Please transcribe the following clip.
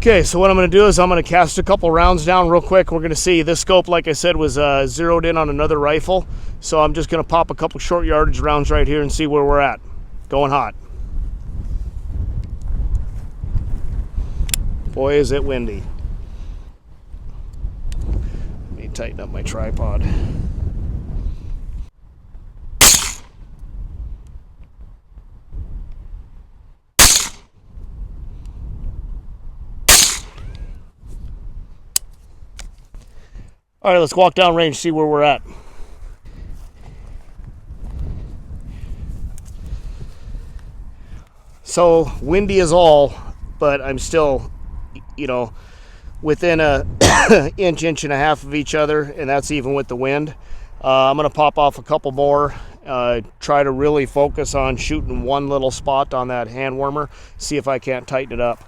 Okay, so what I'm going to do is I'm going to cast a couple rounds down real quick. We're going to see this scope, like I said, was zeroed in on another rifle. So I'm just going to pop a couple short yardage rounds right here and see where we're at. Going hot. Boy, is it windy. Let me tighten up my tripod. All right, let's walk down range, see where we're at. So windy is all, but I'm still, within a inch and a half of each other, and that's even with the wind. I'm gonna pop off a couple more, try to really focus on shooting one little spot on that hand warmer, see if I can't tighten it up.